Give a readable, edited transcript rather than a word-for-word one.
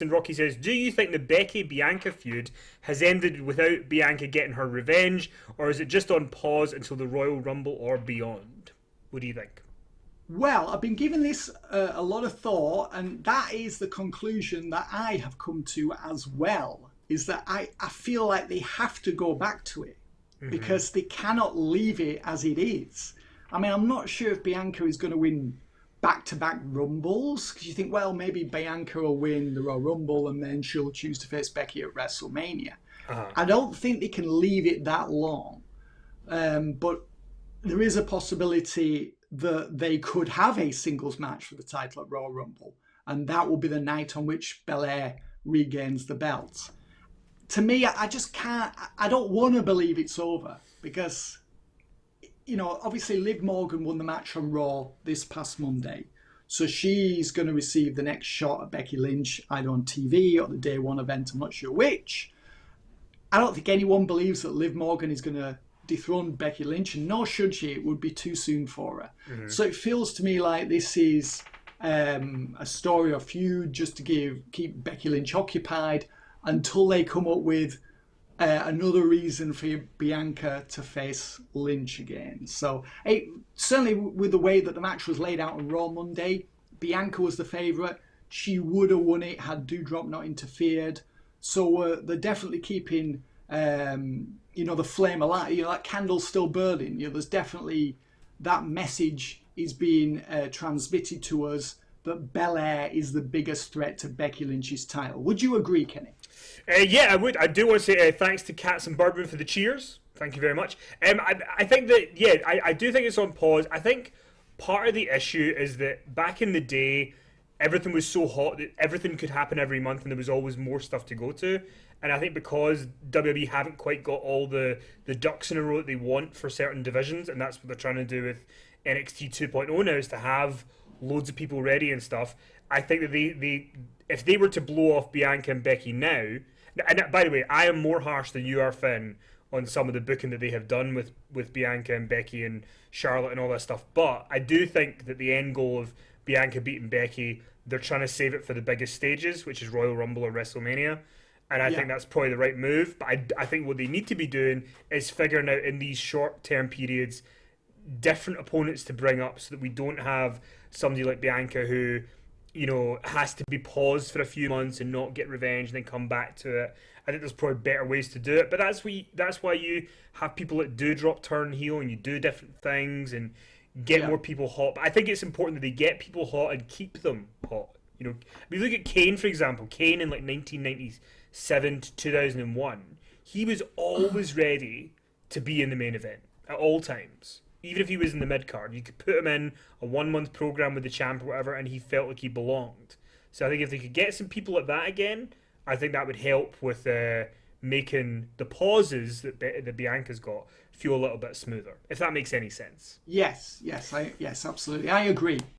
And Rocky says, do you think the Becky-Bianca feud has ended without Bianca getting her revenge, or is it just on pause until the Royal Rumble or beyond? What do you think? Well, I've been giving this a lot of thought, and that is the conclusion that I have come to as well, is that I feel like they have to go back to it because they cannot leave it as it is. I mean, I'm not sure if Bianca is going to win back-to-back Rumbles, because you think, well, maybe Bianca will win the Royal Rumble and then she'll choose to face Becky at WrestleMania. I don't think they can leave it that long. But there is a possibility that they could have a singles match for the title at Royal Rumble, and that will be the night on which Belair regains the belt. To me, I just can't, I don't want to believe it's over because, you know, obviously Liv Morgan won the match on Raw this past Monday. So she's going to receive the next shot at Becky Lynch, either on TV or the day one event, I'm not sure which. I don't think anyone believes that Liv Morgan is going to dethrone Becky Lynch, and nor should she. It would be too soon for her. So it feels to me like this is a story or feud just to keep Becky Lynch occupied until they come up with another reason for Bianca to face Lynch again. So certainly with the way that the match was laid out on Raw Monday, Bianca was the favourite. She would have won it had Doudrop not interfered. So they're definitely keeping the flame alive. You know, that candle's still burning. You know, there's definitely that message is being transmitted to us that Belair is the biggest threat to Becky Lynch's title. Would you agree, Kenny? Yeah, I would. I do want to say thanks to Cats and Bourbon for the cheers. Thank you very much. I think that, I do think it's on pause. I think part of the issue is that back in the day, everything was so hot that everything could happen every month and there was always more stuff to go to. And I think because WWE haven't quite got all the ducks in a row that they want for certain divisions, and that's what they're trying to do with NXT 2.0 now, is to have loads of people ready and stuff. I think that they if they were to blow off Bianca and Becky now, and by the way, I am more harsh than you are, Finn, on some of the booking that they have done with Bianca and Becky and Charlotte and all that stuff. But I do think that the end goal of Bianca beating Becky, they're trying to save it for the biggest stages, which is Royal Rumble or WrestleMania. And I think that's probably the right move. But I think what they need to be doing is figuring out in these short-term periods different opponents to bring up so that we don't have somebody like Bianca who, you know, has to be paused for a few months and not get revenge and then come back to it. I think there's probably better ways to do it. But that's why you have people that do drop turn heel and you do different things and get more people hot. But I think it's important that they get people hot and keep them hot. You know, I mean, look at Kane, for example. Kane in like 1997 to 2001, he was always ready to be in the main event at all times. Even if he was in the mid-card, you could put him in a 1 month program with the champ or whatever, and he felt like he belonged. So I think if they could get some people like that again, I think that would help with making the pauses that Bianca's got feel a little bit smoother, if that makes any sense. Yes, absolutely. I agree.